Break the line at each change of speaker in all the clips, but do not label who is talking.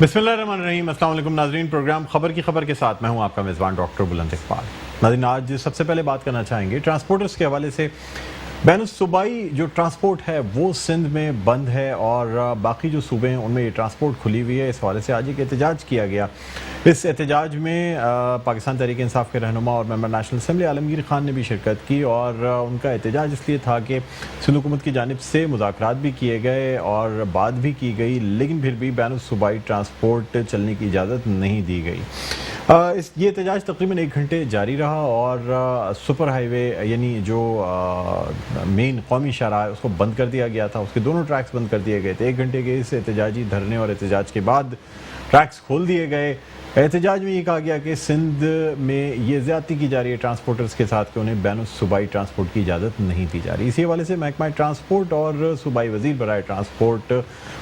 बिस्मिल्लाहिर्रहमानिर्रहीम। अस्सलाम वालेकुम नाज़रीन, प्रोग्राम खबर की खबर के साथ मैं हूं आपका मेज़बान डॉक्टर बुलंद इकबाल। नाज़रीन, आज सबसे पहले बात करना चाहेंगे ट्रांसपोर्टर्स के हवाले से। बैनुस-सूबाई जो ट्रांसपोर्ट है वो सिंध में बंद है और बाकी जो सूबे हैं उनमें ये ट्रांसपोर्ट खुली हुई है। इस हवाले से आज एक एहतजाज किया गया। इस एहतजाज में पाकिस्तान तहरीक इंसाफ के रहनुमा और member national assembly Alamgir Khan ने भी शिरकत की और उनका एहतजाज इसलिए था कि सिंध हुकूमत की जानिब से मुज़ाकरात भी किए गए और बात भी की गई, लेकिन फिर भी बैनुस-सूबाई ट्रांसपोर्ट चलने की इजाज़त नहीं दी गई। ये एहतजाज तकरीबन 1 घंटे जारी रहा और सुपर हाईवे यानी जो मेन कौमी शाहराह है उसको बंद कर दिया गया था। उसके दोनों ट्रैक्स बंद कर दिए गए थे। 1 घंटे के इस एहतजाजी धरने और एहतजाज के बाद ट्रैक्स खोल दिए गए। एहतजाज में ये कहा गया कि सिंध में ये ज़्यादती की जा रही है ट्रांसपोर्टर्स के साथ कि उन्हें बैनुस-सूबाई ट्रांसपोर्ट की इजाज़त नहीं दी जा रही। इसी हवाले से महकमा ट्रांसपोर्ट और सूबाई वज़ीर बराए ट्रांसपोर्ट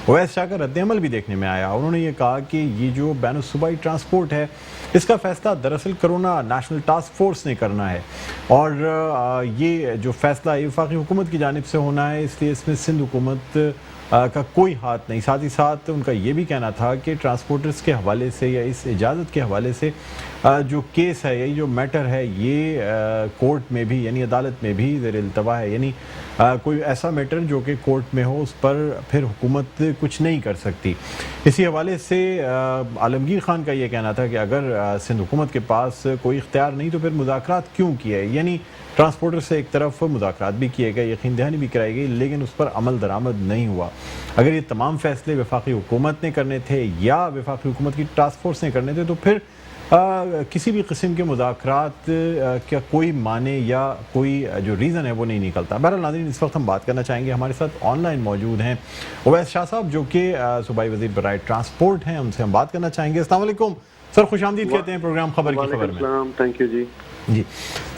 ओवैस शाह का रद्द-ए-अमल भी देखने में आया। उन्होंने ये कहा कि ये जो बैनुस-सूबाई ट्रांसपोर्ट है इसका फ़ैसला दरअसल कोरोना नेशनल टास्क फोर्स ने करना है और ये जो फ़ैसला वफाकी हुकूमत की जानिब से होना है, इसलिए इसमें सिंध हुकूमत का कोई हाथ नहीं। साथ ही साथ उनका ये भी कहना था कि ट्रांसपोर्टर्स के हवाले से या इस इजाज़त के हवाले से जो केस है, ये जो मैटर है, ये कोर्ट में भी यानी अदालत में भी ज़ेर इल्तवा है। यानी कोई ऐसा मैटर जो कि कोर्ट में हो उस पर फिर हुकूमत कुछ नहीं कर सकती। इसी हवाले से आलमगीर खान का ये कहना था कि अगर सिंध हुकूमत के पास कोई इख्तियार नहीं तो फिर मुज़ाकरात क्यों किए। यानी ट्रांसपोर्टर से एक तरफ मुज़ाकरात भी किए गए, यकीन दहानी भी कराई गई, लेकिन उस पर अमल दरामद नहीं हुआ। अगर ये तमाम फैसले वफाकी हुकूमत ने करने थे या वफाकी हुकूमत की टास्क फोर्स ने करने थे तो फिर किसी भी किस्म के मुज़ाकरात का कोई माने या कोई जो रीज़न है वो नहीं निकलता। बहरहाल नाज़रीन, इस वक्त हम बात करना चाहेंगे, हमारे साथ ऑनलाइन मौजूद हैं ओवैस शाह साहब जो कि सूबाई वज़ीर बराए ट्रांसपोर्ट हैं। उनसे हम बात करना चाहेंगे। अस्सलाम वालेकुम सर, खुशामदीद कहते हैं प्रोग्राम खबर की खबर में।
थैंक यू जी।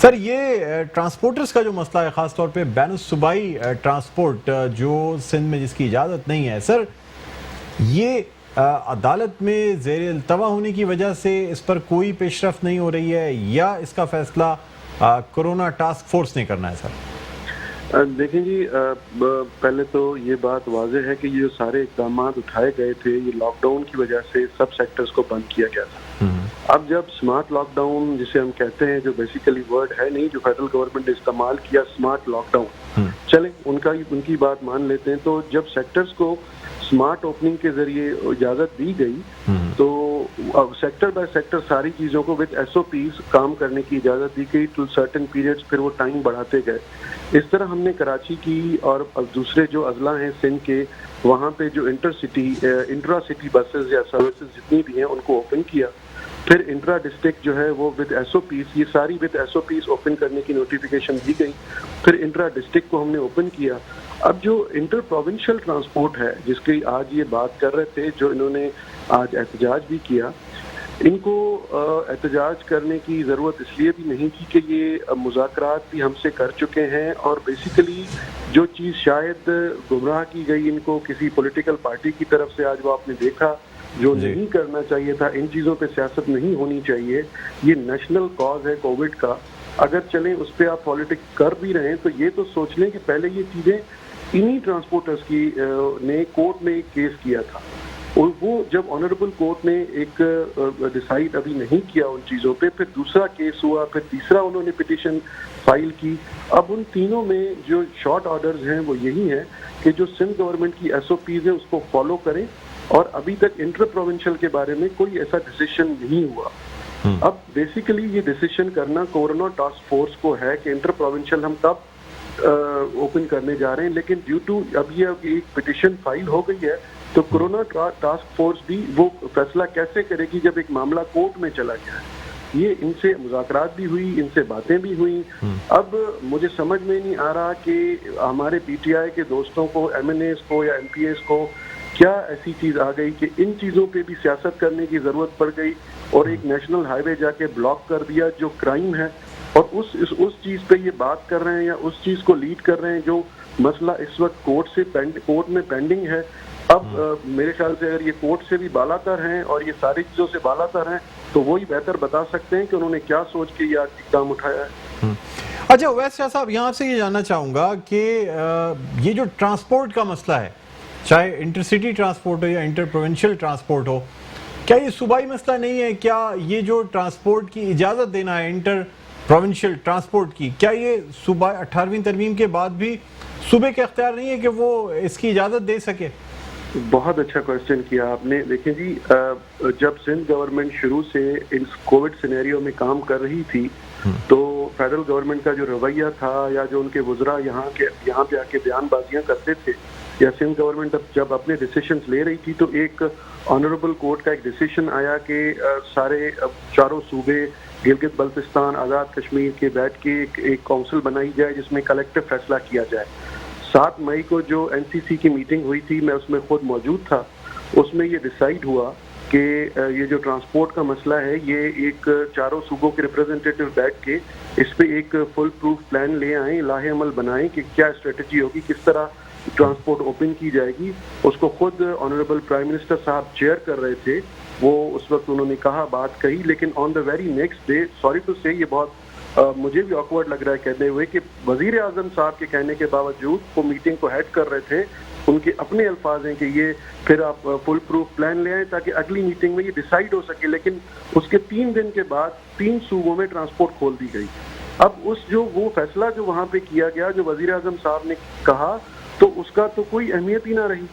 सर, ये ट्रांसपोर्टर्स का जो मसला है, ख़ास तौर पे बैनुस-सूबाई ट्रांसपोर्ट जो सिंध में जिसकी इजाज़त नहीं है, सर ये अदालत में ज़ेर इल्तवा होने की वजह से इस पर कोई पेशरफ नहीं हो रही है या इसका फ़ैसला कोरोना टास्क फोर्स ने करना है? सर
देखें जी, पहले तो ये बात वाज़ेह है कि ये सारे इक़दाम उठाए गए थे, ये लॉकडाउन की वजह से सब सेक्टर्स को बंद किया गया था। अब जब स्मार्ट लॉकडाउन जिसे हम कहते हैं, जो बेसिकली वर्ड है नहीं, जो फेडरल गवर्नमेंट ने इस्तेमाल किया, स्मार्ट लॉकडाउन, चले उनकी बात मान लेते हैं। तो जब सेक्टर्स को स्मार्ट ओपनिंग के जरिए इजाज़त दी गई तो अब सेक्टर बाय सेक्टर सारी चीज़ों को विद SOPs काम करने की इजाज़त दी गई टू सर्टेन पीरियड्स, फिर वो टाइम बढ़ाते गए। इस तरह हमने कराची की और दूसरे जो अजला हैं सिंध के, वहाँ पे जो इंट्रा सिटी बसेस या सर्विसेज जितनी भी हैं उनको ओपन किया। फिर इंट्रा डिस्ट्रिक्ट जो है वो विद SOPs, ये सारी विद SOPs ओपन करने की नोटिफिकेशन दी गई। फिर इंट्रा डिस्ट्रिक्ट को हमने ओपन किया। अब जो इंटर प्रोविंशियल ट्रांसपोर्ट है जिसकी आज ये बात कर रहे थे, जो इन्होंने आज एहतजाज भी किया, इनको एहतजाज करने की ज़रूरत इसलिए भी नहीं थी कि ये मुज़ाकरात भी हमसे कर चुके हैं और बेसिकली जो चीज़ शायद गुमराह की गई इनको किसी पॉलिटिकल पार्टी की तरफ से, आज वो आपने देखा, जो नहीं करना चाहिए था, इन चीज़ों पे सियासत नहीं होनी चाहिए। ये नेशनल कॉज है कोविड का, अगर चलें उस पर आप पॉलिटिक्स कर भी रहे हैं तो ये तो सोच लें कि पहले ये चीज़ें इन्हीं ट्रांसपोर्टर्स की ने कोर्ट में एक केस किया था और वो जब ऑनरेबल कोर्ट ने एक डिसाइड अभी नहीं किया उन चीज़ों पे, फिर दूसरा केस हुआ, फिर तीसरा उन्होंने पिटीशन फाइल की। अब उन तीनों में जो शॉर्ट ऑर्डर्स हैं वो यही है कि जो सिंध गवर्नमेंट की SOPs है उसको फॉलो करें और अभी तक इंटर प्रोविंशियल के बारे में कोई ऐसा डिसीजन नहीं हुआ। अब बेसिकली ये डिसीजन करना कोरोना टास्क फोर्स को है कि इंटर प्रोविंशियल हम कब ओपन करने जा रहे हैं, लेकिन ड्यू टू अब ये एक पिटीशन फाइल हो गई है तो कोरोना टास्क फोर्स भी वो फैसला कैसे करेगी जब एक मामला कोर्ट में चला गया है। ये इनसे मुज़ाकरात भी हुई, इनसे बातें भी हुई। अब मुझे समझ में नहीं आ रहा कि हमारे PTI के दोस्तों को, MNAs को या MPAs को क्या ऐसी चीज़ आ गई कि इन चीज़ों पे भी सियासत करने की ज़रूरत पड़ गई और एक नेशनल हाईवे जाके ब्लॉक कर दिया जो क्राइम है, और उस चीज़ पे ये बात कर रहे हैं या उस चीज़ को लीड कर रहे हैं जो मसला इस वक्त कोर्ट में पेंडिंग है। अब मेरे ख्याल से अगर ये कोर्ट से भी बालातर हैं और ये सारी चीज़ों से बालातर हैं तो वो ही बेहतर बता सकते हैं कि उन्होंने क्या सोच के ये इक़दाम उठाया है।
अच्छा ओवैस शाह साहब, यहाँ से ये जानना चाहूँगा कि ये जो ट्रांसपोर्ट का मसला है, चाहे इंटरसिटी ट्रांसपोर्ट हो या इंटर प्रोविंशियल ट्रांसपोर्ट हो, क्या ये सूबाई मसला नहीं है? क्या ये जो ट्रांसपोर्ट की इजाज़त देना है इंटर प्रोविंशियल ट्रांसपोर्ट की, क्या ये सूबा 18वीं तरमीम के बाद भी सूबे के अख्तियार नहीं है कि वो इसकी इजाज़त दे सके?
बहुत अच्छा क्वेश्चन किया आपने। देखिए जी, जब सिंध गवर्नमेंट शुरू से इन कोविड सिनेरियो में काम कर रही थी तो फेडरल गवर्नमेंट का जो रवैया था या जो उनके वुज़रा यहाँ पे आके बयानबाजियां करते थे, या सिंध गवर्नमेंट जब अपने डिसीजंस ले रही थी तो एक ऑनरेबल कोर्ट का एक डिसीजन आया कि सारे चारों सूबे गिलगित बल्तिस्तान आज़ाद कश्मीर के बैठ के एक काउंसिल बनाई जाए जिसमें कलेक्टिव फैसला किया जाए। 7 मई को जो एनसीसी की मीटिंग हुई थी, मैं उसमें खुद मौजूद था, उसमें ये डिसाइड हुआ कि ये जो ट्रांसपोर्ट का मसला है ये एक चारों सूबों के रिप्रेजेंटेटिव बैठ के इस पे एक फुल प्रूफ प्लान ले आए, लाहे अमल बनाएं कि क्या स्ट्रेटजी होगी, किस तरह ट्रांसपोर्ट ओपन की जाएगी। उसको खुद ऑनरेबल प्राइम मिनिस्टर साहब चेयर कर रहे थे, वो उस वक्त उन्होंने कहा, बात कही, लेकिन on the very next day, sorry to say, ये बहुत मुझे भी ऑकवर्ड लग रहा है कहते हुए कि वजीर आजम साहब के कहने के बावजूद वो मीटिंग को हेड कर रहे थे, उनके अपने अल्फाज हैं कि ये फिर आप फुल प्रूफ प्लान ले आए ताकि अगली मीटिंग में ये डिसाइड हो सके। लेकिन उसके 3 दिन के बाद 3 सूबों में ट्रांसपोर्ट खोल दी गई। अब वो फैसला जो वहां पे किया गया, जो वजीर आजम साहब ने कहा, तो उसका तो कोई अहमियत ही ना रही।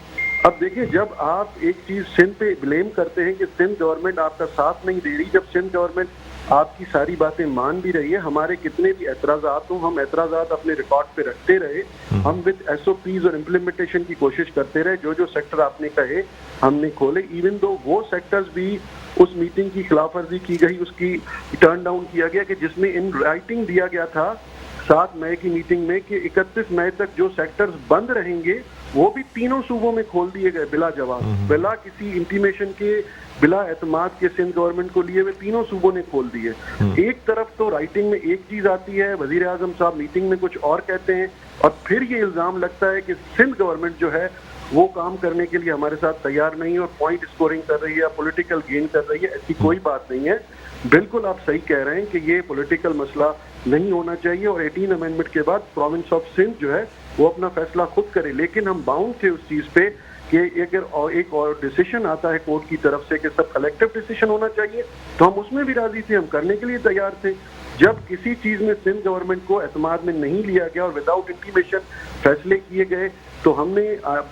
अब देखिए, जब आप एक चीज सिंध पे ब्लेम करते हैं कि सिंध गवर्नमेंट आपका साथ नहीं दे रही, जब सिंध गवर्नमेंट आपकी सारी बातें मान भी रही है, हमारे कितने भी एतराजात हो, हम एतराजात अपने रिकॉर्ड पे रखते रहे, हम विद एसओपीज और इम्प्लीमेंटेशन की कोशिश करते रहे, जो सेक्टर आपने कहे हमने खोले, इवन दो वो सेक्टर्स भी उस मीटिंग की खिलाफवर्जी की गई, उसकी टर्न डाउन किया गया कि जिसमें इन राइटिंग दिया गया था 7 मई की मीटिंग में कि 31 मई तक जो सेक्टर्स बंद रहेंगे वो भी तीनों सूबों में खोल दिए गए बिला जवाब, बिला किसी इंटीमेशन के, बिला एतमाद के सिंध गवर्नमेंट को लिए हुए तीनों सूबों ने खोल दिए। एक तरफ तो राइटिंग में एक चीज आती है, वजीर आजम साहब मीटिंग में कुछ और कहते हैं, और फिर ये इल्जाम लगता है कि सिंध गवर्नमेंट जो है वो काम करने के लिए हमारे साथ तैयार नहीं है और पॉइंट स्कोरिंग कर रही है, पॉलिटिकल गेन कर रही है। ऐसी कोई बात नहीं है। बिल्कुल आप सही कह रहे हैं कि ये पॉलिटिकल मसला नहीं होना चाहिए और 18 अमेंडमेंट के बाद प्रोविंस ऑफ सिंध जो है वो अपना फैसला खुद करे, लेकिन हम बाउंड थे उस चीज पे कि अगर एक और डिसीजन आता है कोर्ट की तरफ से कि सब कलेक्टिव डिसीजन होना चाहिए, तो हम उसमें भी राजी थे, हम करने के लिए तैयार थे। जब किसी चीज में सिंध गवर्नमेंट को एतमाद में नहीं लिया गया और विदाउट इंटीमेशन फैसले किए गए, तो हमने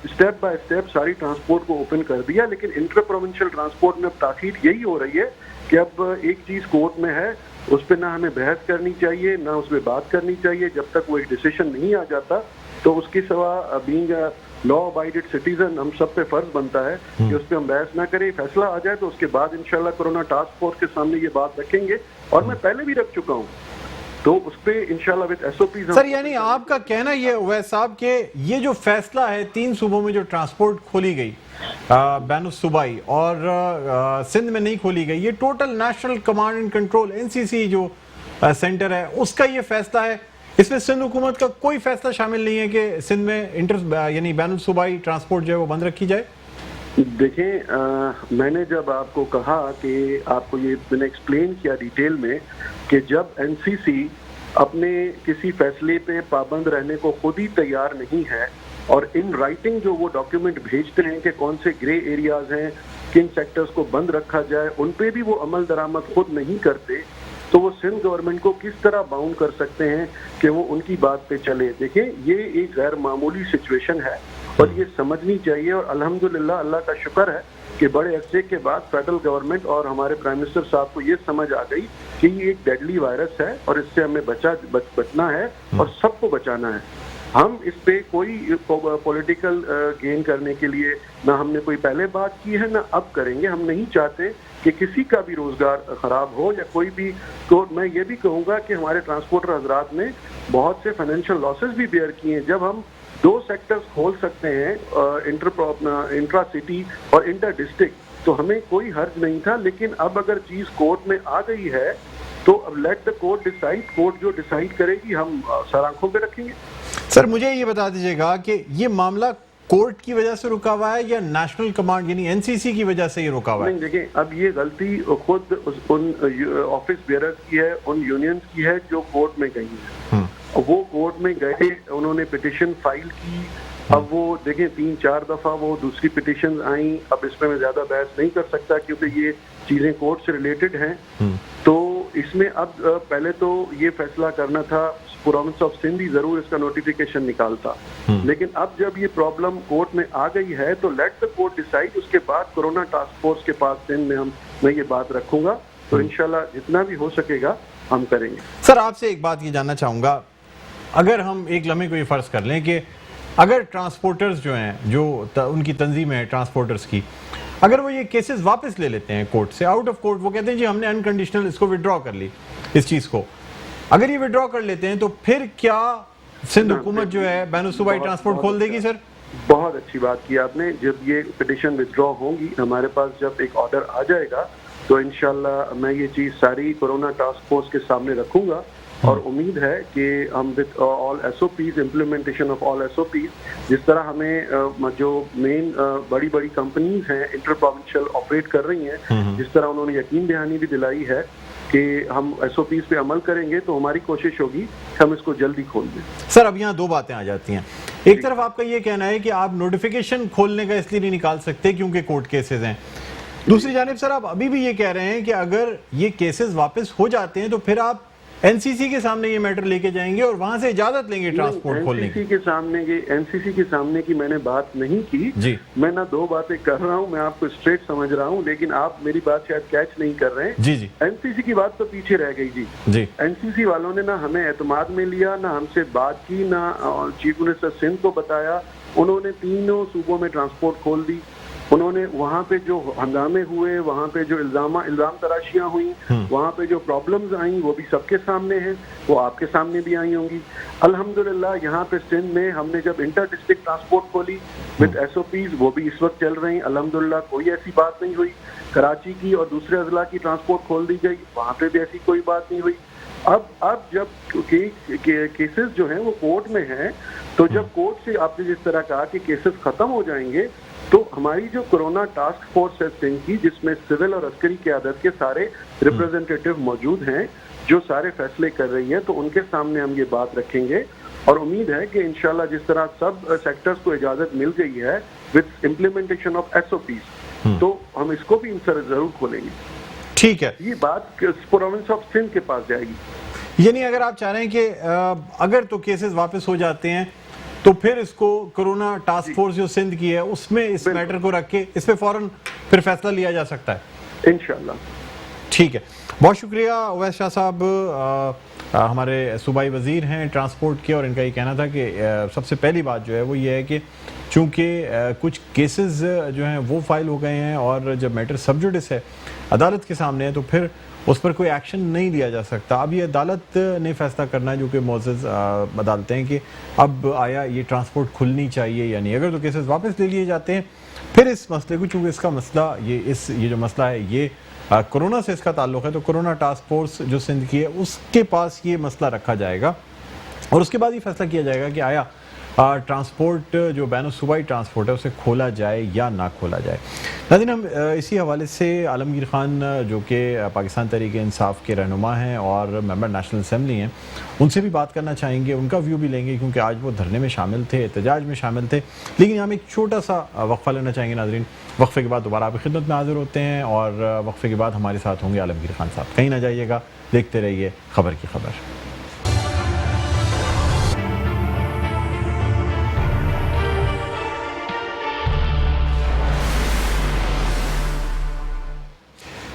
स्टेप बाय स्टेप सारी ट्रांसपोर्ट को ओपन कर दिया। लेकिन इंटर प्रोविंशियल ट्रांसपोर्ट में अब ताखीर यही हो रही है कि अब एक चीज कोर्ट में है, उस पर ना हमें बहस करनी चाहिए, ना उस पर बात करनी चाहिए, जब तक वो एक डिसीजन नहीं आ जाता। तो उसके सिवा बीइंग लॉ अबाइडेड सिटीजन हम सब पे फर्ज बनता है कि उस पर हम बहस ना करें, फैसला आ जाए तो उसके बाद इंशाल्लाह कोरोना टास्क फोर्स के सामने ये बात रखेंगे, और मैं पहले भी रख चुका हूँ, तो उस पे इंशाल्लाह विद एसओपीज।
सर, यानी आपका कहना ये उवैस साहब के ये जो फैसला है 3 सूबों में जो ट्रांसपोर्ट खोली गई बैनुस सूबाई और सिंध में नहीं खोली गई, ये total national command and control NCC जो सेंटर है उसका ये फैसला है, इसमें सिंध हुकूमत का कोई फैसला शामिल नहीं है कि सिंध में इंटर यानी बैनुस सूबाई ट्रांसपोर्ट जो है वो बंद रखी जाए?
देखें, मैंने जब आपको कहा कि आपको ये मैंने एक्सप्लेन किया डिटेल में कि जब एनसीसी अपने किसी फैसले पे पाबंद रहने को खुद ही तैयार नहीं है और इन राइटिंग जो वो डॉक्यूमेंट भेजते हैं कि कौन से ग्रे एरियाज हैं, किन सेक्टर्स को बंद रखा जाए, उन पे भी वो अमल दरामद खुद नहीं करते, तो वो सिंध गवर्नमेंट को किस तरह बाउंड कर सकते हैं कि वो उनकी बात पे चले। देखिए, ये एक गैर मामूली सिचुएशन है और ये समझनी चाहिए, और अल्हम्दुलिल्लाह अल्लाह का शुक्र है कि बड़े अरसे के बाद फेडरल गवर्नमेंट और हमारे प्राइम मिनिस्टर साहब को ये समझ आ गई कि ये एक डेडली वायरस है और इससे हमें बचना है और सबको बचाना है। हम इस पे कोई पॉलिटिकल गेन करने के लिए ना हमने कोई पहले बात की है ना अब करेंगे। हम नहीं चाहते कि किसी का भी रोजगार खराब हो या कोई भी। तो मैं ये भी कहूँगा कि हमारे ट्रांसपोर्टर हजरात ने बहुत से फाइनेंशियल लॉसेस भी बेयर किए हैं। जब हम 2 सेक्टर्स खोल सकते हैं, इंट्रा सिटी और इंटर डिस्ट्रिक्ट, तो हमें कोई हर्ज नहीं था। लेकिन अब अगर चीज कोर्ट में आ गई है तो अब let the court decide, court जो डिसाइड करेगी हम सर आंखों पे रखेंगे।
सर, मुझे ये बता दीजिएगा कि ये मामला कोर्ट की वजह से रुका हुआ है या नेशनल कमांड यानी एनसीसी की वजह से ये रुका हुआ है?
नहीं, देखिए, अब ये गलती खुद उन ऑफिस बेयरर्स की है, उन यूनियंस की है जो कोर्ट में गई है। वो कोर्ट में गए, उन्होंने पिटिशन फाइल की। अब वो देखें 3-4 दफा वो दूसरी पिटिशन आई। अब इसमें मैं ज्यादा बहस नहीं कर सकता क्योंकि ये चीजें कोर्ट से रिलेटेड हैं। तो इसमें अब पहले तो ये फैसला करना था, प्रोविंस ऑफ सिंध ही जरूर इसका नोटिफिकेशन निकालता, लेकिन अब जब ये प्रॉब्लम कोर्ट में आ गई है तो लेट द कोर्ट डिसाइड। उसके बाद कोरोना टास्क फोर्स के पास सिंध में मैं ये बात रखूंगा, तो इंशाल्लाह जितना भी हो सकेगा हम करेंगे।
सर आपसे एक बात ये जानना चाहूंगा, अगर हम एक लम्हे को ये फर्ज कर लें कि अगर ट्रांसपोर्टर्स जो हैं, जो उनकी तंजीम है ट्रांसपोर्टर्स की, अगर वो ये केसेस वापस ले लेते हैं कोर्ट से, आउट ऑफ कोर्ट, वो कहते हैं जी हमने अनकंडीशनल इसको विड्रॉ कर ली, इस चीज़ को अगर ये विड्रॉ कर लेते हैं, तो फिर क्या सिंध हुकूमत जो है बैनुल सूबाई ट्रांसपोर्ट खोल देगी? सर
बहुत अच्छी बात की आपने। जब ये पिटिशन विड्रॉ होंगी, हमारे पास जब एक ऑर्डर आ जाएगा, तो इंशाल्लाह मैं ये चीज़ सारी कोरोना टास्क फोर्स के सामने रखूंगा और उम्मीद है कि हम with all SOPs, implementation of all SOPs, जिस तरह हमें जो मेन बड़ी बड़ी कंपनीज हैं इंटर प्रोविंशियल ऑपरेट कर रही हैं, जिस तरह उन्होंने यकीन दहानी भी दिलाई है कि हम SOPs पे अमल करेंगे, तो हमारी कोशिश होगी कि हम इसको जल्दी खोल दें।
सर अब यहाँ दो बातें आ जाती हैं। एक तरफ आपका ये कहना है कि आप नोटिफिकेशन खोलने का इसलिए नहीं निकाल सकते क्योंकि कोर्ट केसेस हैं, दूसरी जानिब सर आप अभी भी ये कह रहे हैं कि अगर ये केसेस वापस हो जाते हैं तो फिर आप NCC के सामने ये मैटर लेके जाएंगे और वहां से इजाजत लेंगे ट्रांसपोर्ट खोलने की।
NCC के सामने की मैंने बात नहीं की जी। मैं ना दो बातें कर रहा हूँ, मैं आपको स्ट्रेट समझ रहा हूँ, लेकिन आप मेरी बात शायद कैच नहीं कर रहे हैं।
जी जी।
NCC की बात तो पीछे रह गई जी। NCC वालों ने ना हमें एतमाद में लिया, ना हमसे बात की, ना चीफ मिनिस्टर सिंध को बताया। उन्होंने तीनों सूबों में ट्रांसपोर्ट खोल दी। उन्होंने वहाँ पे जो हंगामे हुए, वहाँ पे जो इल्जाम तराशियां हुई, वहाँ पे जो प्रॉब्लम्स आई, वो भी सबके सामने हैं, वो आपके सामने भी आई होंगी। अल्हम्दुलिल्लाह यहाँ पे सिंध में हमने जब इंटर डिस्ट्रिक्ट ट्रांसपोर्ट खोली विद SOPs, वो भी इस वक्त चल रही। अल्हम्दुलिल्लाह कोई ऐसी बात नहीं हुई। कराची की और दूसरे अजला की ट्रांसपोर्ट खोल दी गई, वहाँ पे भी ऐसी कोई बात नहीं हुई। अब जब केसेस जो हैं वो कोर्ट में हैं, तो जब कोर्ट से आपने जिस तरह कहा कि केसेस खत्म हो जाएंगे, तो हमारी जो कोरोना टास्क फोर्स है सिंध की, जिसमें सिविल और अस्करी क़यादत के सारे रिप्रेजेंटेटिव मौजूद हैं, जो सारे फैसले कर रही है, तो उनके सामने हम ये बात रखेंगे और उम्मीद है कि इंशाल्लाह जिस तरह सब सेक्टर्स को इजाजत मिल गई है विद इम्प्लीमेंटेशन ऑफ SOPs, तो हम इसको भी जरूर खोलेंगे।
ठीक है,
ये बात प्रोविंस ऑफ सिंध के पास जाएगी।
यानी अगर आप चाह रहे हैं कि अगर तो केसेस वापस हो जाते हैं तो फिर इसको कोरोना टास्क फोर्स जो सिंध की है उसमें इस मैटर को रख के इस पे फौरन फिर फैसला लिया जा सकता है
इंशाल्लाह।
ठीक है, बहुत शुक्रिया उवैस शाह साहब, हमारे सूबाई वजीर हैं ट्रांसपोर्ट के, और इनका ये कहना था कि सबसे पहली बात जो है वो ये है कि चूँकि कुछ केसेस जो हैं वो फाइल हो गए हैं और जब मैटर सब जुडिस है, अदालत के सामने है, तो फिर उस पर कोई एक्शन नहीं लिया जा सकता। अब ये अदालत ने फैसला करना है, जो कि मोअज़्ज़ज़ अदालतें हैं, कि अब आया ये ट्रांसपोर्ट खुलनी चाहिए या नहीं। अगर तो केसेस वापस ले लिए जाते हैं, फिर इस मसले को, चूँकि इसका मसला ये जो मसला है ये कोरोना से इसका ताल्लुक़ है, तो कोरोना टास्क फोर्स जो सिंध की है उसके पास ये मसला रखा जाएगा और उसके बाद ये फैसला किया जाएगा कि आया ट्रांसपोर्ट जो बैनुल सूबाई ट्रांसपोर्ट है उसे खोला जाए या ना खोला जाए। नाज़रीन, हम इसी हवाले से आलमगीर खान जो कि पाकिस्तान तहरीक इंसाफ के रहनुमा हैं और मेंबर नेशनल असेंबली हैं, उनसे भी बात करना चाहेंगे, उनका व्यू भी लेंगे, क्योंकि आज वो धरने में शामिल थे, एहतजाज में शामिल थे। लेकिन हम एक छोटा सा वक्फ़ा लेना चाहेंगे नाज़रीन। वक्फ़े के बाद दोबारा आपकी खिदमत में हाजिर होते हैं और वक्फ़े के बाद हमारे साथ होंगे आलमगीर खान साहब। कहीं ना जाइएगा, देखते रहिए खबर की खबर।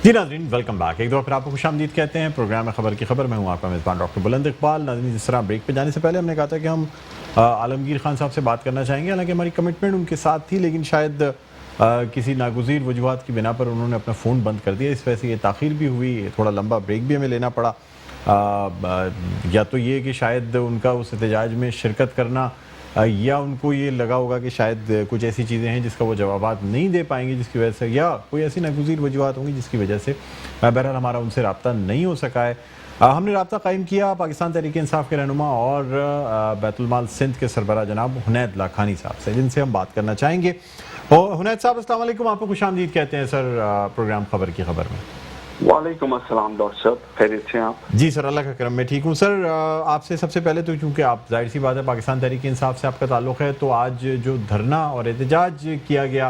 जी नाज़रीन, वेलकम बैक। एक दफ़ा फिर आपको खुशामदीद कहते हैं प्रोग्राम में खबर की खबर। मैं हूँ आपका मेज़बान डॉक्टर बुलंद इकबाल। नाज़रीन, जिस तरह ब्रेक पे जाने से पहले हमने कहा था कि हम आलमगीर खान साहब से बात करना चाहेंगे, हालांकि हमारी कमिटमेंट उनके साथ थी, लेकिन शायद किसी नागुज़ीर वजूहात की बिना पर उन्होंने अपना फ़ोन बंद कर दिया। इस वजह से ये ताख़ीर भी हुई, थोड़ा लंबा ब्रेक भी हमें लेना पड़ा। या तो ये कि शायद उनका उस एहतजाज में शिरकत करना, या उनको ये लगा होगा कि शायद कुछ ऐसी चीज़ें हैं जिसका वो जवाबात नहीं दे पाएंगे, जिसकी वजह से, या कोई ऐसी नागुज़ीर वजूहात होंगी जिसकी वजह से बहरहाल हमारा उनसे रब्ता नहीं हो सका है। हमने रब्ता कायम किया पाकिस्तान तहरीक इंसाफ के रहनुमा और बैतुल माल सिंध के सरबराह जनाब हुनैद लाखानी साहब से, जिनसे हम बात करना चाहेंगे। और हुनैद साहब, अस्सलाम वालेकुम, आपको खुशामदीद कहते हैं सर प्रोग्राम खबर की खबर में।
वालेकुम अस्सलाम डॉक्टर साहब, खैरियत से आप?
जी सर, अल्लाह का करम, मैं ठीक हूँ सर। आपसे सबसे पहले तो क्योंकि आप जाहिर सी बात है पाकिस्तान तहरीक इंसाफ से आपका ताल्लुक़ है, तो आज जो धरना और एहतजाज किया गया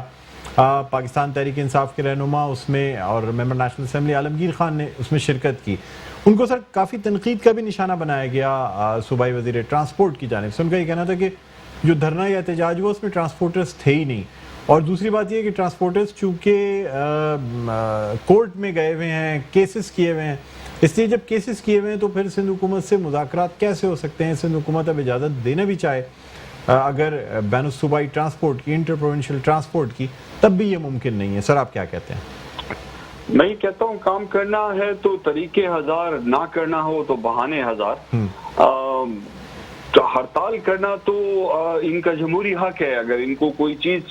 पाकिस्तान तहरीक इंसाफ के रहनुमा उसमें और member national assembly Alamgir Khan ने उसमें शिरकत की, उनको सर काफ़ी तनकीद का भी निशाना बनाया गया सूबाई वज़ीर ट्रांसपोर्ट की जानिब से। उनका ये कहना था कि जो धरना या एहतजाज हुआ उसमें ट्रांसपोर्टर्स थे ही नहीं, और दूसरी बात यह कि ट्रांसपोर्टर्स चूँकि कोर्ट में गए हुए हैं, केसेस किए हुए हैं, इसलिए जब केसेस किए हुए हैं तो फिर सिंध हुकूमत से मुज़ाकरात कैसे हो सकते हैं? सिंध हुकूमत अब इजाज़त देना भी चाहे अगर बैन सूबाई ट्रांसपोर्ट की, इंटर प्रोविंशियल ट्रांसपोर्ट की, तब भी ये मुमकिन नहीं है। सर आप क्या कहते हैं?
मैं ये कहता हूँ काम करना है तो तरीके हजार, ना करना हो तो बहाने हजार। तो हड़ताल करना तो इनका जमहूरी हक है। अगर इनको कोई चीज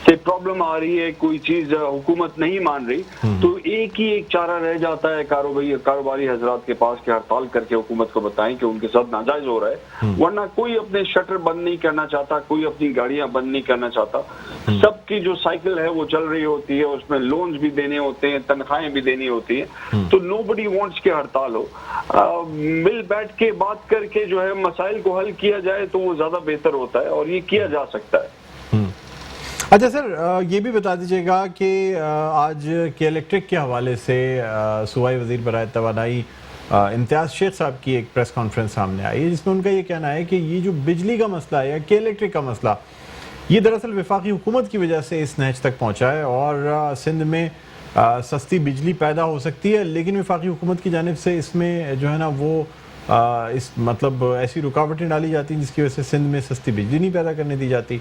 से प्रॉब्लम आ रही है, कोई चीज हुकूमत नहीं मान रही, तो एक ही एक चारा रह जाता है कारोबारी हजरात के पास कि हड़ताल करके हुकूमत को बताएं कि उनके साथ नाजायज हो रहा है। वरना कोई अपने शटर बंद नहीं करना चाहता, कोई अपनी गाड़ियां बंद नहीं करना चाहता। सबकी जो साइकिल है वो चल रही होती है, उसमें लोन्स भी देने होते हैं, तनख्वाहें भी देनी होती है, तो नोबडी वांट्स के हड़ताल हो। मिल बैठ के बात करके जो है मसाइल को हल किया जाए तो वो ज्यादा बेहतर होता है, और ये किया जा सकता है।
अच्छा सर, ये भी बता दीजिएगा कि आज के इलेक्ट्रिक के हवाले से सूबाई वज़ीर बराए तवानाई इम्तियाज़ शेख साहब की एक प्रेस कॉन्फ्रेंस सामने आई है, जिसमें उनका ये कहना है कि ये जो बिजली का मसला है या के इलेक्ट्रिक का मसला, ये दरअसल वफाकी हुकूमत की वजह से इस नहज तक पहुँचा है, और सिंध में सस्ती बिजली पैदा हो सकती है, लेकिन वफाकी हुकूमत की जानिब से इसमें जो है ना वो इस मतलब ऐसी रुकावटें डाली जाती हैं जिसकी वजह से सिंध में सस्ती बिजली नहीं पैदा करने दी जाती।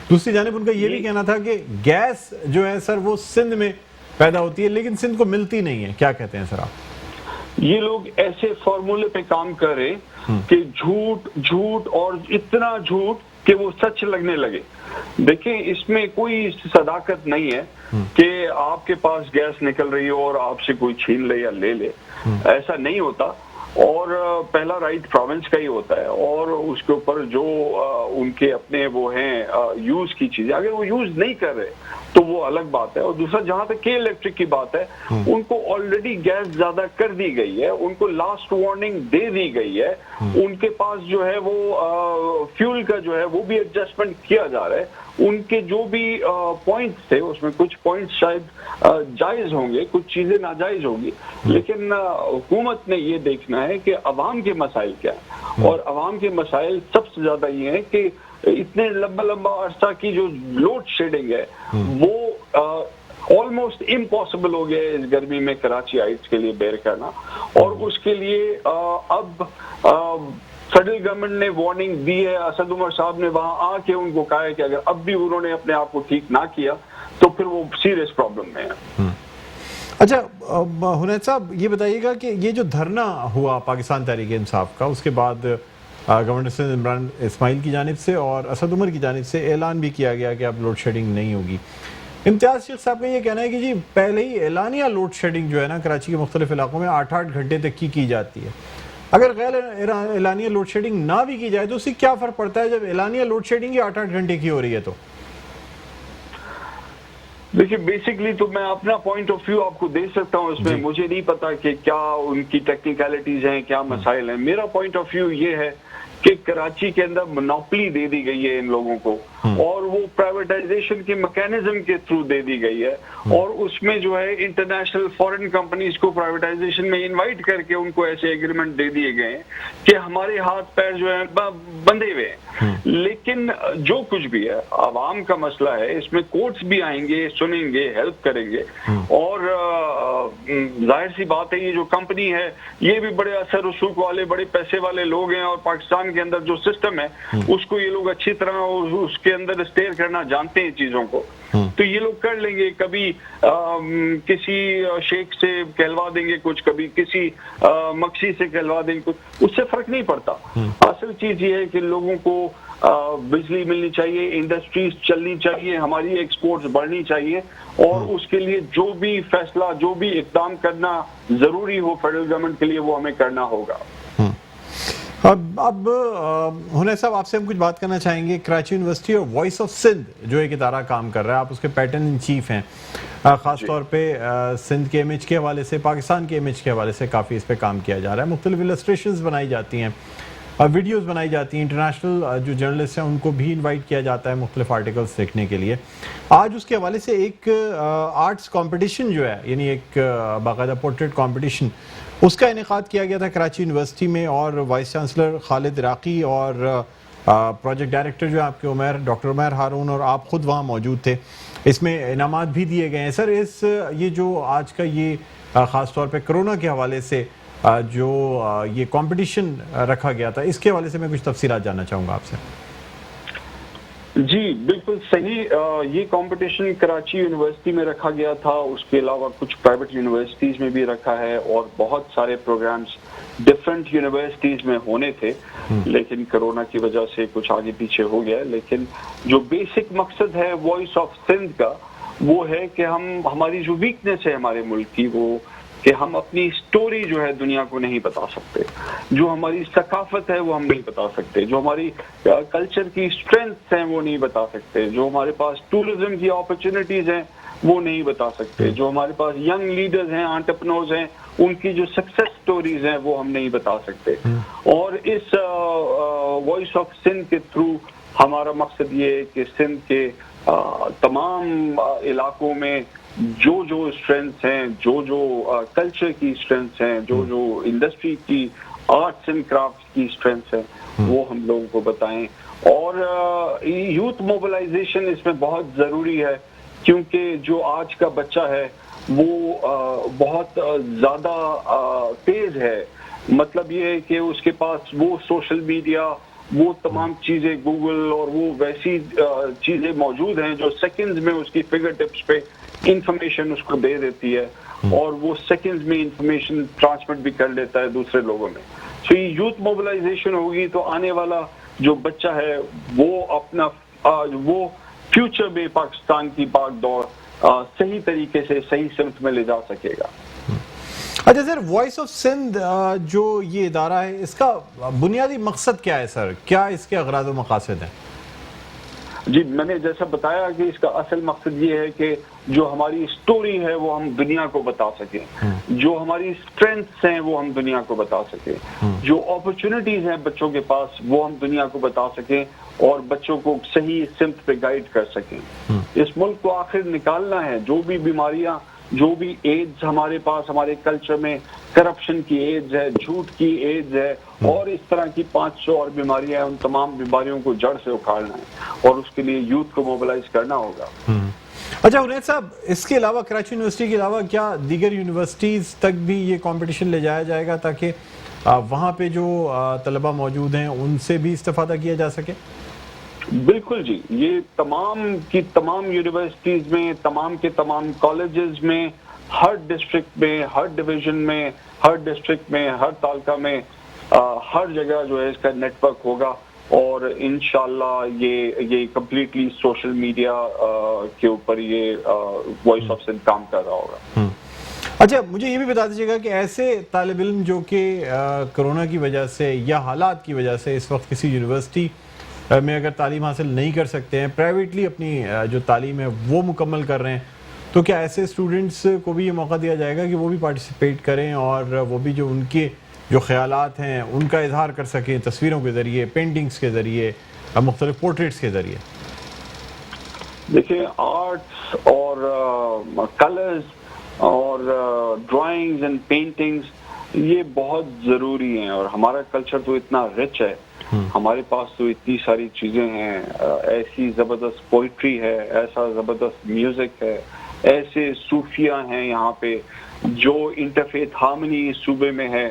दूसरी जानिब उनका ये भी कहना था कि गैस जो है सर वो सिंध में पैदा होती है लेकिन सिंध को मिलती नहीं है। क्या कहते हैं सर आप?
ये लोग ऐसे फॉर्मूले पे काम कर रहे कि झूठ और इतना झूठ कि वो सच लगने लगे। देखिए, इसमें कोई सदाकत नहीं है कि आपके पास गैस निकल रही हो और आपसे कोई छीन ले या ले ले, ऐसा नहीं होता। और पहला राइट प्रोविंस का ही होता है, और उसके ऊपर जो उनके अपने वो हैं यूज की चीजें, अगर वो यूज नहीं कर रहे तो वो अलग बात है। और दूसरा, जहां तक के इलेक्ट्रिक की बात है, उनको ऑलरेडी गैस ज्यादा कर दी गई है, उनको लास्ट वार्निंग दे दी गई है, उनके पास जो है वो फ्यूल का जो है वो भी एडजस्टमेंट किया जा रहा है। उनके जो भी पॉइंट्स थे उसमें कुछ पॉइंट्स शायद जायज होंगे, कुछ चीजें नाजायज होंगी, लेकिन हुकूमत ने ये देखना है कि अवाम के मसाइल क्या है। और अवाम के मसाइल सबसे ज्यादा ये है कि इतने लंबा अरसा की जो लोड शेडिंग है वो ऑलमोस्ट इम्पॉसिबल हो गया है इस गर्मी में कराची हाइट्स के लिए बेयर करना। और उसके लिए अब फेडरल गवर्नमेंट ने वार्निंग दी है। असद उमर साहब ने वहां आके उनको कहा है कि अगर अब भी उन्होंने अपने आप को ठीक ना किया तो फिर वो सीरियस प्रॉब्लम में है।
अच्छा हुनैद साहब, ये बताइएगा कि ये जो धरना हुआ पाकिस्तान तहरीक इंसाफ का, उसके बाद गवर्नर सिंध इमरान इस्माइल की जानिब से और असद उमर की जानिब से ऐलान भी किया गया कि अब लोड शेडिंग नहीं होगी। इम्तियाज़ शेख साहब का ये कहना है कि जी पहले ही ऐलानिया लोड शेडिंग जो है ना कराची के मुख्तलिफ इलाकों में 8-8 घंटे तक की जाती है। अगर गैर ऐलानिया लोड शेडिंग ना भी की जाए तो उससे क्या फ़र्क पड़ता है जब ऐलानिया लोड शेडिंग ही 8-8 घंटे की हो रही है? तो
देखिए, बेसिकली तो मैं अपना पॉइंट ऑफ व्यू आपको दे सकता हूँ इसमें। मुझे नहीं पता कि क्या उनकी टेक्निकलिटीज हैं, क्या मसाइल हैं। मेरा पॉइंट ऑफ व्यू ये है कि कराची के अंदर मोनोपोली दे दी गई है इन लोगों को, और वो प्राइवेटाइजेशन के मैकेनिज्म के थ्रू दे दी गई है, और उसमें जो है इंटरनेशनल फॉरेन कंपनीज को प्राइवेटाइजेशन में इनवाइट करके उनको ऐसे एग्रीमेंट दे दिए गए हैं कि हमारे हाथ पैर जो है बंधे हुए हैं। लेकिन जो कुछ भी है आवाम का मसला है, इसमें कोर्ट्स भी आएंगे, सुनेंगे, हेल्प करेंगे। और जाहिर सी बात है ये जो कंपनी है ये भी बड़े असर रसूख वाले, बड़े पैसे वाले लोग हैं, और पाकिस्तान के अंदर जो सिस्टम है उसको ये लोग अच्छी तरह उसके अंदर स्टेयर करना जानते हैं चीजों को। तो ये लोग कर लेंगे, कभी किसी शेख से कहलवा देंगे कुछ, कभी किसी मक्सी से कहलवा देंगे कुछ, उससे फर्क नहीं पड़ता। असल चीज ये है कि लोगों को बिजली मिलनी चाहिए, इंडस्ट्रीज चलनी चाहिए, हमारी एक्सपोर्ट्स बढ़नी चाहिए, और उसके लिए जो भी फैसला, जो भी इक़दाम करना जरूरी हो फेडरल गवर्नमेंट के लिए वो हमें करना होगा।
अब हुनैद साहब, आपसे हम कुछ बात करना चाहेंगे। कराची यूनिवर्सिटी और वॉइस ऑफ सिंध जो एक इदारा काम कर रहा है, आप उसके पैटर्न इन चीफ हैं, ख़ास तौर पे सिंध के इमेज के हवाले से, पाकिस्तान के इमेज के हवाले से काफ़ी इस पर काम किया जा रहा है। मुख्तलिफ इलस्ट्रेशंस बनाई जाती हैं, वीडियोस बनाई जाती हैं, इंटरनेशनल जो जर्नलिस्ट हैं उनको भी इनवाइट किया जाता है मुख्तलिफ आर्टिकल्स देखने के लिए। आज उसके हवाले से एक आर्ट्स कंपटीशन जो है, यानी एक बाकायदा पोर्ट्रेट कंपटीशन, उसका इनेकाद किया गया था कराची यूनिवर्सिटी में, और वाइस चांसलर खालिद इराकी और प्रोजेक्ट डायरेक्टर जो है आपके डॉक्टर उमैर हारून और आप ख़ुद वहाँ मौजूद थे। इसमें इनामात भी दिए गए हैं। सर, ये जो आज का ये ख़ास तौर पे कोरोना के हवाले से जो ये कंपटीशन रखा गया था, इसके हवाले से मैं कुछ तफसीलात जानना चाहूँगा आपसे।
जी बिल्कुल सही। ये कंपटीशन कराची यूनिवर्सिटी में रखा गया था, उसके अलावा कुछ प्राइवेट यूनिवर्सिटीज़ में भी रखा है, और बहुत सारे प्रोग्राम्स डिफरेंट यूनिवर्सिटीज़ में होने थे, लेकिन कोरोना की वजह से कुछ आगे पीछे हो गया। लेकिन जो बेसिक मकसद है वॉइस ऑफ सिंध का, वो है कि हमारी जो वीकनेस है हमारे मुल्क की, वो कि हम अपनी स्टोरी जो है दुनिया को नहीं बता सकते, जो हमारी सकाफत है वो हम नहीं बता सकते, जो हमारी कल्चर की स्ट्रेंथ्स हैं वो नहीं बता सकते, जो हमारे पास टूरिज्म की अपॉर्चुनिटीज हैं वो नहीं बता सकते, जो हमारे पास यंग लीडर्स हैं, एंटरप्रेन्योर्स हैं, उनकी जो सक्सेस स्टोरीज हैं वो हम नहीं बता सकते। और इस वॉइस ऑफ सिंध के थ्रू हमारा मकसद ये है कि सिंध के तमाम इलाकों में जो स्ट्रेंथ्स हैं, जो कल्चर की स्ट्रेंथ्स हैं, जो इंडस्ट्री की आर्ट्स एंड क्राफ्ट की स्ट्रेंथ्स हैं, वो हम लोगों को बताएं। और यूथ मोबिलाइजेशन इसमें बहुत ज़रूरी है, क्योंकि जो आज का बच्चा है वो बहुत ज़्यादा तेज़ है। मतलब ये है कि उसके पास वो सोशल मीडिया, वो तमाम चीज़ें, गूगल और वो वैसी चीज़ें मौजूद हैं जो सेकंड्स में उसकी फिंगर टिप्स पे इंफॉर्मेशन उसको दे देती है, और वो सेकंड्स में इंफॉर्मेशन ट्रांसमिट भी कर लेता है दूसरे लोगों में। सो ये यूथ मोबिलाइजेशन होगी तो आने वाला जो बच्चा है वो अपना वो फ्यूचर में पाकिस्तान की बागडोर सही तरीके से सही सिमत में ले जा सकेगा।
अच्छा सर, वॉइस ऑफ सिंध जो ये इदारा है, इसका बुनियादी मकसद क्या है सर? क्या इसके अगराद व मकासद हैं?
जी, मैंने जैसा बताया कि इसका असल मकसद ये है कि जो हमारी स्टोरी है वो हम दुनिया को बता सकें, जो हमारी स्ट्रेंथ्स हैं वो हम दुनिया को बता सकें, जो अपॉर्चुनिटीज हैं बच्चों के पास वो हम दुनिया को बता सकें, और बच्चों को सही सिमत पे गाइड कर सकें। इस मुल्क को आखिर निकालना है। जो भी बीमारियां, जो भी एड्स हमारे पास, हमारे कल्चर में करप्शन की एड्स है, झूठ की एड्स है, और इस तरह की 500 और बीमारियां हैं, उन तमाम बीमारियों को जड़ से उखाड़ना है, और उसके लिए यूथ को मोबिलाइज करना होगा।
अच्छा उनैद साहब, इसके अलावा कराची यूनिवर्सिटी के अलावा क्या दीगर यूनिवर्सिटीज़ तक भी ये कंपटीशन ले जाया जाएगा, ताकि वहाँ पे जो तलबा मौजूद हैं उनसे भी इस्तेफादा किया जा सके?
बिल्कुल जी, ये तमाम की तमाम यूनिवर्सिटीज में, तमाम के तमाम कॉलेजेस में, हर डिस्ट्रिक्ट में, हर डिवीजन में, हर डिस्ट्रिक्ट में, हर तालका में, हर जगह जो है इसका नेटवर्क होगा, और इंशाल्लाह ये कम्प्लीटली सोशल मीडिया के ऊपर ये वॉइस ऑफ सिंध काम कर रहा होगा।
अच्छा, मुझे ये भी बता दीजिएगा कि ऐसे तालिब इल्म जो कि कोरोना की वजह से या हालात की वजह से इस वक्त किसी यूनिवर्सिटी में अगर तालीम हासिल नहीं कर सकते हैं, प्राइवेटली अपनी जो तालीम है वो मुकम्मल कर रहे हैं, तो क्या ऐसे स्टूडेंट्स को भी ये मौका दिया जाएगा कि वो भी पार्टिसिपेट करें और वो भी जो उनके जो ख्यालात हैं उनका इजहार कर सकें तस्वीरों के ज़रिए, पेंटिंग्स के ज़रिए, मुख्तलिफ पोर्ट्रेट्स के ज़रिए?
देखिए, आर्ट्स और कलर्स और ड्राइंग्स एंड पेंटिंग्स ये बहुत ज़रूरी हैं, और हमारा कल्चर तो इतना रिच है, हमारे पास तो इतनी सारी चीज़ें हैं, ऐसी ज़बरदस्त पोइट्री है, ऐसा ज़बरदस्त म्यूज़िक है, ऐसे सूफिया हैं यहाँ पे, जो इंटरफेथ हार्मनी इस सूबे में है,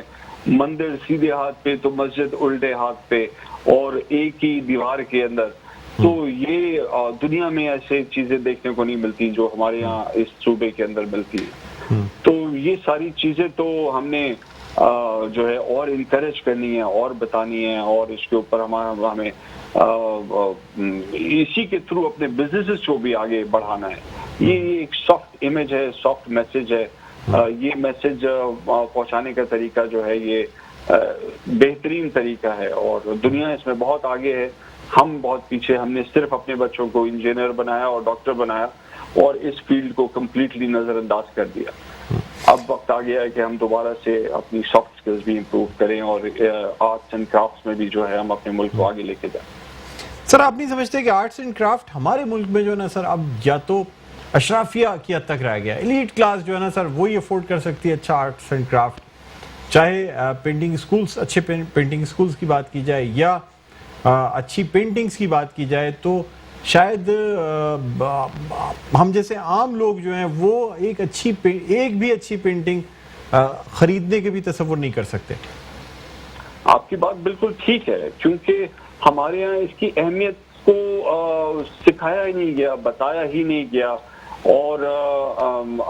मंदिर सीधे हाथ पे तो मस्जिद उल्टे हाथ पे, और एक ही दीवार के अंदर। तो ये दुनिया में ऐसे चीज़ें देखने को नहीं मिलती जो हमारे यहाँ इस सूबे के अंदर मिलती है। तो ये सारी चीज़ें तो हमने जो है और इनकरेज करनी है और बतानी है, और इसके ऊपर हमें इसी के थ्रू अपने बिजनेसेस को भी आगे बढ़ाना है। ये एक सॉफ्ट इमेज है, सॉफ्ट मैसेज है। ये मैसेज पहुंचाने का तरीका जो है ये बेहतरीन तरीका है, और दुनिया इसमें बहुत आगे है, हम बहुत पीछे। हमने सिर्फ अपने बच्चों को इंजीनियर बनाया और डॉक्टर बनाया, और इस फील्ड को कम्प्लीटली नजरअंदाज कर दिया। अब वक्त आ गया है कि हम दोबारा से अपनी सॉफ्ट स्किल्स भी इम्प्रूव करें और आर्ट्स एंड क्राफ्ट्स में भी जो है हम अपने मुल्क को आगे लेके जाएं।
सर, आप नहीं समझते कि आर्ट्स एंड क्राफ्ट हमारे मुल्क में जो है ना सर, अब या तो अशराफिया की हद तक रह गया, एलीट क्लास जो है ना सर वही अफोर्ड कर सकती है अच्छा आर्ट्स एंड क्राफ्ट, चाहे पेंटिंग स्कूल्स, अच्छे पेंटिंग स्कूल्स की बात की जाए या अच्छी पेंटिंग्स की बात की जाए, तो शायद हम जैसे आम लोग जो हैं वो एक भी अच्छी पेंटिंग खरीदने के भी तसव्वुर नहीं कर सकते।
आपकी बात बिल्कुल ठीक है, क्योंकि हमारे यहाँ इसकी अहमियत को सिखाया ही नहीं गया, बताया ही नहीं गया। और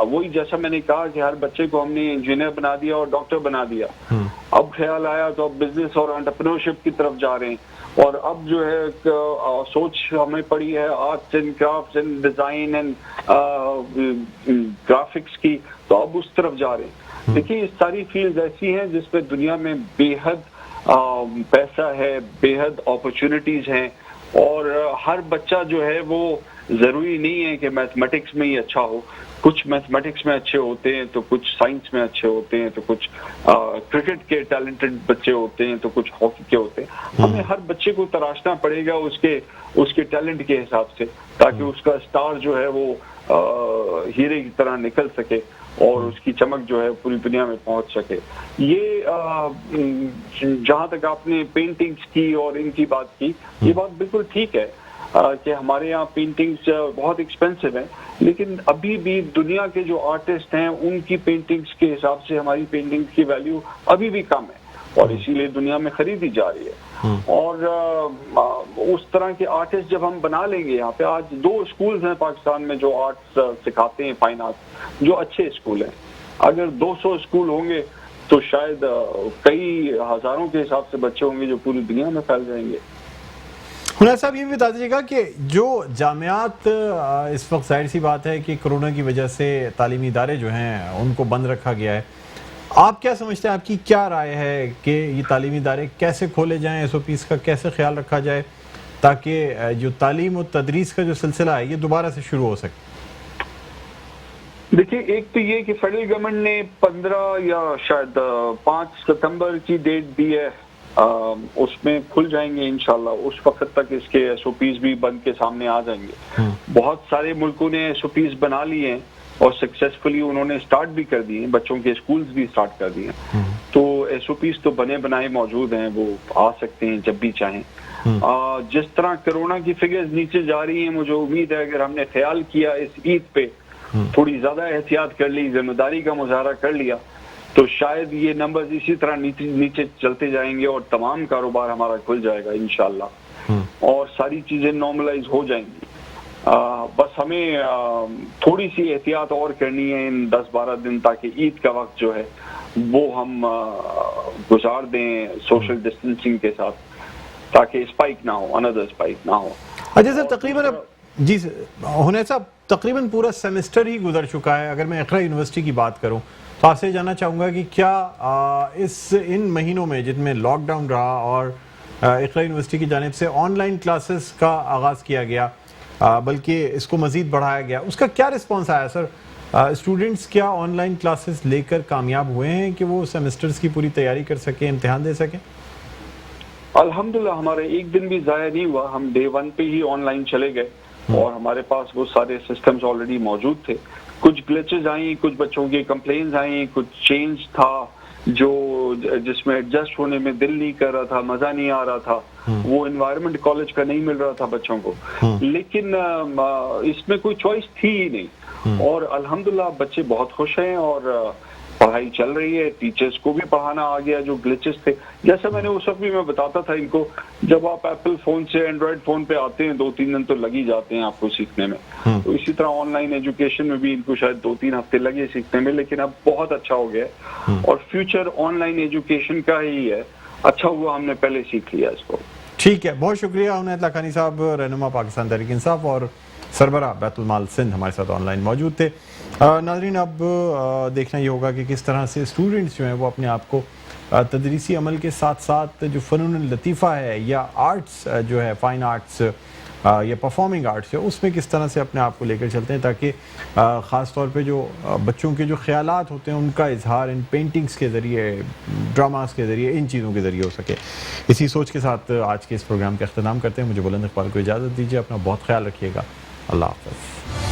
वही जैसा मैंने कहा कि हर बच्चे को हमने इंजीनियर बना दिया और डॉक्टर बना दिया। अब ख्याल आया तो अब बिजनेस और एंटरप्रेन्योरशिप की तरफ जा रहे हैं, और अब जो है सोच हमें पड़ी है arts and crafts and design and graphics की, तो अब उस तरफ जा रहे हैं। देखिए, ये सारी फील्ड ऐसी हैं जिसपे दुनिया में बेहद पैसा है, बेहद अपॉर्चुनिटीज हैं, और हर बच्चा जो है वो जरूरी नहीं है कि मैथमेटिक्स में ही अच्छा हो। कुछ मैथमेटिक्स में अच्छे होते हैं, तो कुछ साइंस में अच्छे होते हैं, तो कुछ क्रिकेट के टैलेंटेड बच्चे होते हैं, तो कुछ हॉकी के होते हैं। हमें हर बच्चे को तराशना पड़ेगा उसके टैलेंट के हिसाब से, ताकि उसका स्टार जो है वो हीरे की तरह निकल सके और उसकी चमक जो है पूरी दुनिया में पहुंच सके। ये जहां तक आपने पेंटिंग्स की और इनकी बात की, ये बात बिल्कुल ठीक है कि हमारे यहाँ पेंटिंग्स बहुत एक्सपेंसिव हैं, लेकिन अभी भी दुनिया के जो आर्टिस्ट हैं उनकी पेंटिंग्स के हिसाब से हमारी पेंटिंग्स की वैल्यू अभी भी कम है, और इसीलिए दुनिया में खरीदी जा रही है। और उस तरह के आर्टिस्ट जब हम बना लेंगे, यहाँ पे आज 2 स्कूल्स हैं पाकिस्तान में जो आर्ट्स सिखाते हैं, फाइन आर्ट्स, जो अच्छे स्कूल हैं। अगर 200 स्कूल होंगे तो शायद कई हजारों के हिसाब से बच्चे होंगे जो पूरी दुनिया में फैल जाएंगे।
हुनैर साहब, ये भी बता दीजिएगा कि जो जामियात इस वक्त, जाहिर सी बात है कि कोरोना की वजह से तालीमी इदारे जो हैं उनको बंद रखा गया है, आप क्या समझते हैं, आपकी क्या राय है कि ये तालीमी इदारे कैसे खोले जाएं, SOPs का कैसे ख्याल रखा जाए ताकि जो तालीम और तदरीस का जो सिलसिला है ये दोबारा से शुरू हो सके?
देखिए, एक तो ये कि फेडरल गवर्नमेंट ने 15 या शायद 5 सितंबर की डेट दी है, उसमें खुल जाएंगे इंशाल्लाह। उस वक्त तक इसके SOPs भी बन के सामने आ जाएंगे। बहुत सारे मुल्कों ने SOPs बना लिए हैं और सक्सेसफुली उन्होंने स्टार्ट भी कर दिए हैं, बच्चों के स्कूल्स भी स्टार्ट कर दिए हैं। तो SOPs तो बने बनाए मौजूद हैं, वो आ सकते हैं जब भी चाहें। जिस तरह कोरोना की फिगर्स नीचे जा रही हैं, मुझे उम्मीद है अगर हमने ख्याल किया इस ईद पे, थोड़ी ज्यादा एहतियात कर ली, जिम्मेदारी का मुजाहरा कर लिया, तो शायद ये नंबर्स इसी तरह नीचे चलते जाएंगे और तमाम कारोबार हमारा खुल जाएगा इंशाल्लाह, और सारी चीजें नॉर्मलाइज हो जाएंगी। बस हमें थोड़ी सी एहतियात और करनी है इन 10-12 दिन, ताकि ईद का वक्त जो है वो हम गुजार दें सोशल डिस्टेंसिंग के साथ, ताकि स्पाइक ना हो, अनदर स्पाइक ना हो।
अच्छा सर, तकरीबन अब जी हुनैर साहब, तकरीबन पूरा सेमेस्टर ही गुजर चुका है। अगर मैं इक़रा यूनिवर्सिटी की बात करूं तो आपसे जानना चाहूँगा कि क्या इन महीनों में जिनमें लॉकडाउन रहा और इक़रा यूनिवर्सिटी की जानिब से ऑनलाइन क्लासेस का आगाज़ किया गया, बल्कि इसको मज़ीद बढ़ाया गया, उसका क्या रिस्पॉन्स आया सर? स्टूडेंट्स क्या ऑनलाइन क्लासेस लेकर कामयाब हुए हैं कि वो सेमेस्टर्स की पूरी तैयारी कर सकें, इम्तिहान दे सकें?
अल्हम्दुलिल्लाह हमारे एक दिन भी ज़ाया नहीं हुआ। हम डे 1 पे ही ऑनलाइन चले गए और हमारे पास वो सारे सिस्टम्स ऑलरेडी मौजूद थे। कुछ ग्लिचेस आई, कुछ बच्चों की कंप्लेंट्स आई, कुछ चेंज था जो जिसमें एडजस्ट होने में दिल नहीं कर रहा था, मजा नहीं आ रहा था, वो एनवायरनमेंट कॉलेज का नहीं मिल रहा था बच्चों को। लेकिन इसमें कोई चॉइस थी ही नहीं, और अल्हम्दुलिल्लाह बच्चे बहुत खुश हैं और पढ़ाई चल रही है। टीचर्स को भी पढ़ाना आ गया जो ग्लिचेस थे। जैसा मैंने उस वक्त भी मैं बताता था इनको, जब आप एप्पल फोन से एंड्रॉइड फोन पे आते हैं 2-3 दिन तो लग ही जाते हैं आपको सीखने में। तो इसी तरह ऑनलाइन एजुकेशन में भी इनको शायद 2-3 हफ्ते लगे सीखने में, लेकिन अब बहुत अच्छा हो गया है और फ्यूचर ऑनलाइन एजुकेशन का ही है। अच्छा हुआ हमने पहले सीख लिया इसको।
ठीक है, बहुत शुक्रिया उनैत लाखानी साहब, रहनुमा पाकिस्तान तहरीक इंसाफ और सरबराह बैतुल माल सिंध हमारे साथ ऑनलाइन मौजूद थे। नाज़रीन, अब देखना ये होगा कि किस तरह से स्टूडेंट्स जो हैं वो अपने आप को तदरीसी अमल के साथ साथ जो फ़नून लतीफ़ा है या आर्ट्स जो है, फ़ाइन आर्ट्स, या परफॉर्मिंग आर्ट्स है उसमें किस तरह से अपने आप को लेकर चलते हैं ताकि ख़ास तौर पे जो बच्चों के जो ख्यालात होते हैं उनका इजहार इन पेंटिंग्स के ज़रिए, ड्रामास के ज़रिए, इन चीज़ों के ज़रिए हो सके। इसी सोच के साथ आज के इस प्रोग्राम का अख्ताम करते हैं। मुझे बुलंद इकबाल को इजाज़त दीजिए। अपना बहुत ख्याल रखिएगा। अल्लाह हाफ़िज़।